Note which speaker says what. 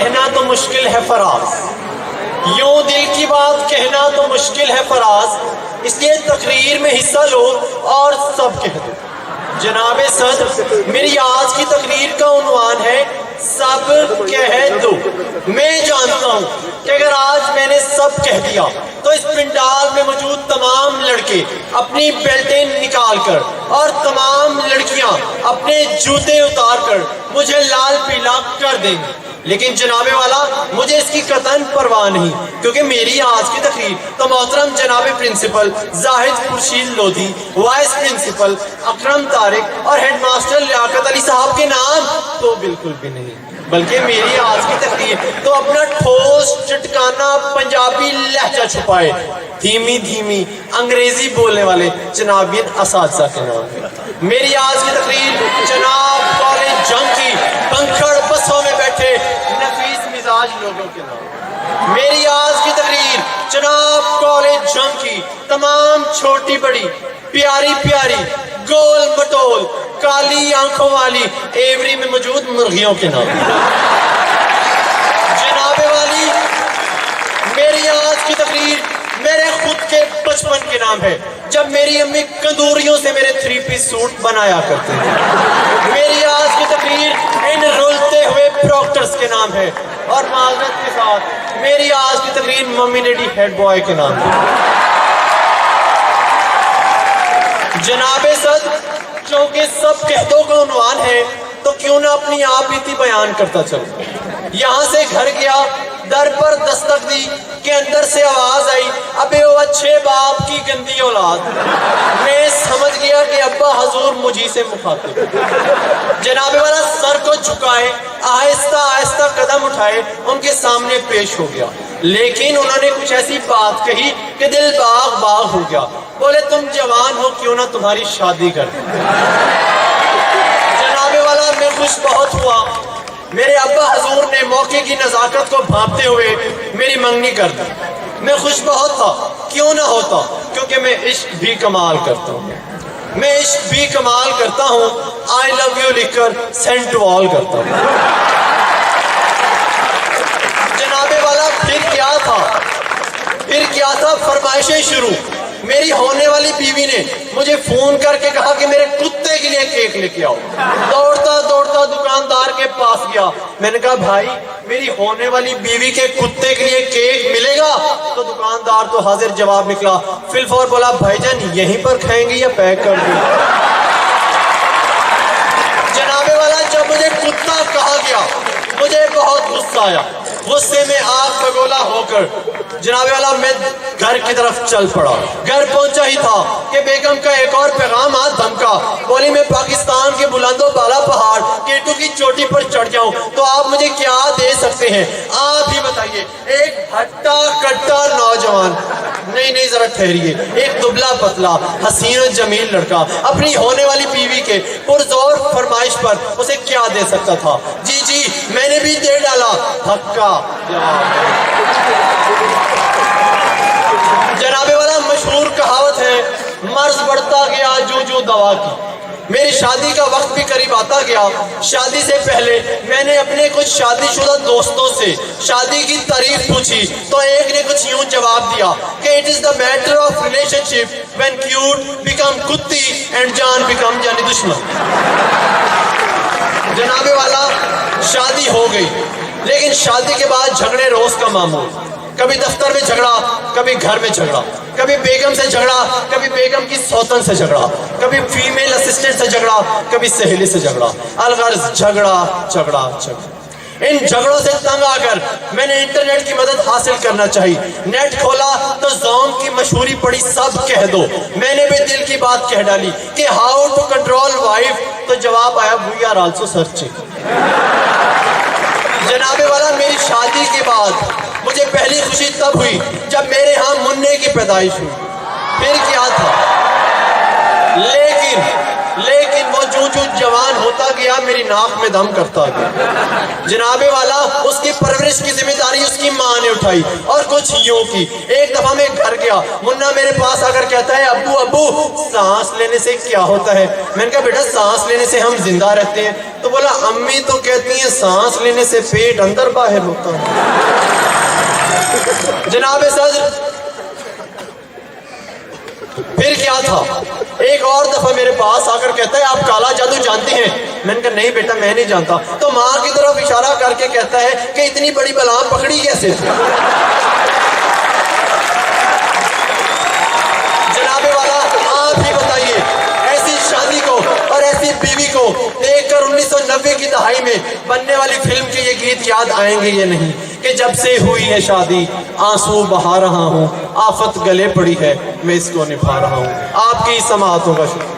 Speaker 1: کہنا تو مشکل ہے فراز، یوں دل کی بات کہنا تو مشکل ہے فراز، اس لیے تقریر میں حصہ لو اور سب کہہ دو۔ جناب صدر، میری آج کی تقریر کا عنوان ہے سب کہہ دو۔ میں جانتا ہوں کہ اگر آج میں نے سب کہہ دیا تو اس پنڈال میں موجود تمام لڑکے اپنی بیلٹیں نکال کر اور تمام لڑکیاں اپنے جوتے اتار کر مجھے لال پیلا کر دیں گے، لیکن جناب والا مجھے اس کی قطعاً پرواہ نہیں، کیونکہ میری آج کی تقریر تو محترم جناب پرنسپل زاہد خورشید لودھی، وائس پرنسپل اکرم طارق اور ہیڈ ماسٹر لیاقت علی صاحب کے نام تو بالکل بھی نہیں، بلکہ میری آج کی تقریر تو اپنا ٹھوس چٹکانا پنجابی لہجہ چھپائے دھیمی دھیمی انگریزی بولنے والے جنابیت اساتذہ کے نام ہے۔ میری آج کی تقریر جناب کالج جنگ کی پنکھڑ بسوں میں بیٹھے نفیس مزاج لوگوں کے نام۔ میری آج کی تقریر جناب کالج جنگ کی تمام چھوٹی بڑی پیاری پیاری گول مٹول کالی آنکھوں والی ایوری میں موجود مرغیوں کے نام۔ جناب والی، میری آج کی تقریر میرے خود کے بچپن کے نام ہے، جب میری امی کندوریوں سے میرے 3 پیس سوٹ بنایا کرتے ہیں۔ میری آج کی تقریر ان رولتے ہوئے پروکٹرز کے نام ہے، اور معذرت کے ساتھ میری آج کی تقریر ممی ڈیڈی ہیڈ بوائے کے نام ہے۔ جناب صدر، چونکہ سب کہہ دو کا عنوان ہے تو کیوں نہ اپنی آپ بیتی بیان کرتا چلوں۔ یہاں سے گھر گیا، در پر دستک دی کہ اندر سے آواز آئی، ابے وہ اچھے باپ کی گندی اولاد۔ میں سمجھ گیا کہ ابا حضور مجھی سے مخاطب۔ جناب والا سر کو جھکائے، آہستہ آہستہ قدم اٹھائے، ان کے سامنے پیش ہو گیا، لیکن انہوں نے کچھ ایسی بات کہی کہ دل باغ باغ ہو گیا۔ بولے تم جوان ہو، کیوں نہ تمہاری شادی کر دیں۔ جناب والا میں خوش بہت ہوا، میرے ابا حضور نے موقع کی نزاکت کو بھانپتے ہوئے میری منگنی کر دی۔ میں خوش بہت تھا، کیوں نہ ہوتا، کیونکہ میں عشق بھی کمال کرتا ہوں، میں عشق بھی کمال کرتا ہوں، آئی لو یو لکھ کر سینٹ وال کرتا ہوں۔ جناب والا پھر کیا تھا فرمائشیں شروع۔ میری ہونے والی بیوی نے مجھے فون کر کے کہا کہ میرے کتے کے لیے کیک لے کے آؤ۔ دوڑتا دوڑتا دکاندار کے پاس گیا، میں نے کہا بھائی میری ہونے والی بیوی کے کتے کے لیے کیک ملے گا؟ تو دکاندار تو حاضر جواب نکلا، فی الفور بولا بھائی جان یہیں پر کھائیں گے یا پیک کر دیں؟ جناب والا جب مجھے کتا کہا گیا مجھے بہت غصہ آیا، غصے میں آگ بگولا ہو کر جناب والا میں گھر کی طرف چل پڑا۔ گھر پہنچا ہی تھا کہ بیگم کا ایک اور پیغام ہاتھ دھمکا، بولی میں پاکستان کے بلند و بالا پہاڑ کیٹو کی چوٹی پر چڑھ جاؤں تو آپ مجھے کیا دے سکتے ہیں؟ آپ ہی بتائیے۔ ایک ہٹا کٹا نوجوان، نہیں ذرا ٹھہریے، ایک دبلا پتلا حسین و جمیل لڑکا اپنی ہونے والی بیوی کے پرزور فرمائش پر اسے کیا دے سکتا تھا؟ جی میں نے بھی دے ڈالا، ہکا جناب والا مشہور کہاوت ہے، مرض بڑھتا گیا جو دوا کی۔ میری شادی کا وقت بھی قریب آتا گیا۔ شادی سے پہلے میں نے اپنے کچھ شادی شدہ دوستوں سے شادی کی تعریف پوچھی تو ایک نے کچھ یوں جواب دیا کہ it is the matter of relation ship when cute become کتی اینڈ جان بیکم جانی دشمن۔ جناب والا شادی ہو گئی، لیکن شادی کے بعد جھگڑے روز کا معمول، کبھی دفتر میں جھگڑا، کبھی گھر میں جھگڑا، کبھی بیگم سے جھگڑا، کبھی بیگم کی سوتن سے جھگڑا، کبھی فیمیل اسسٹنٹ سے جھگڑا، کبھی سہیلی سے جھگڑا، الغرض جھگڑا۔ ان جھگڑوں سے تنگ آ کر میں نے انٹرنیٹ کی مدد حاصل کرنا چاہی۔ نیٹ کھولا تو زوم کی مشہوری پڑی سب کہہ دو۔ میں نے بھی دل کی بات کہہ ڈالی کہ ہاؤ ٹو کنٹرول وائف، تو جواب آیا وی آر آلسو سرچنگ۔ جناب والا میری شادی کے بعد مجھے پہلی خوشی تب ہوئی جب میرے ہاں مننے کی پیدائش ہوئی۔ پھر کیا تھا، لیکن وہ جو جوان ہوتا ہوتا گیا میری ناک میں دم کرتا گیا. جناب والا اس کی پرورش کی ذمہ داری اس کی ماں نے اٹھائی اور کچھ یوں کی. ایک دفعہ میں گھر گیا, منا میرے پاس آ کر کہتا ہے ابو ابو سانس لینے سے کیا ہوتا ہے؟ میں نے کہا بیٹا سانس لینے سے ہم زندہ رہتے ہیں. تو بولا امی تو کہتی ہیں سانس لینے سے پیٹ اندر باہر ہوتا ہے. جناب صدر پھر کیا تھا؟ ایک اور دفعہ میرے پاس آ کر کہتا ہے آپ کالا جادو جانتے ہیں؟ میں نے کہا نہیں بیٹا میں نہیں جانتا. تو ماں کی طرف اشارہ کر کے کہتا ہے کہ اتنی بڑی بلا پکڑی کیسے تھی؟ جناب والا آپ ہی بتائیے, ایسی شادی کو اور ایسی بیوی کو دیکھ کر 1990 کی دہائی میں بننے والی فلم کے یہ گیت یاد آئیں گے یہ نہیں کہ جب سے ہوئی ہے شادی آنسو بہا رہا ہوں, آفت گلے پڑی ہے میں اس کو نبھا رہا ہوں. آپ کی سماعتوں کا شکریہ.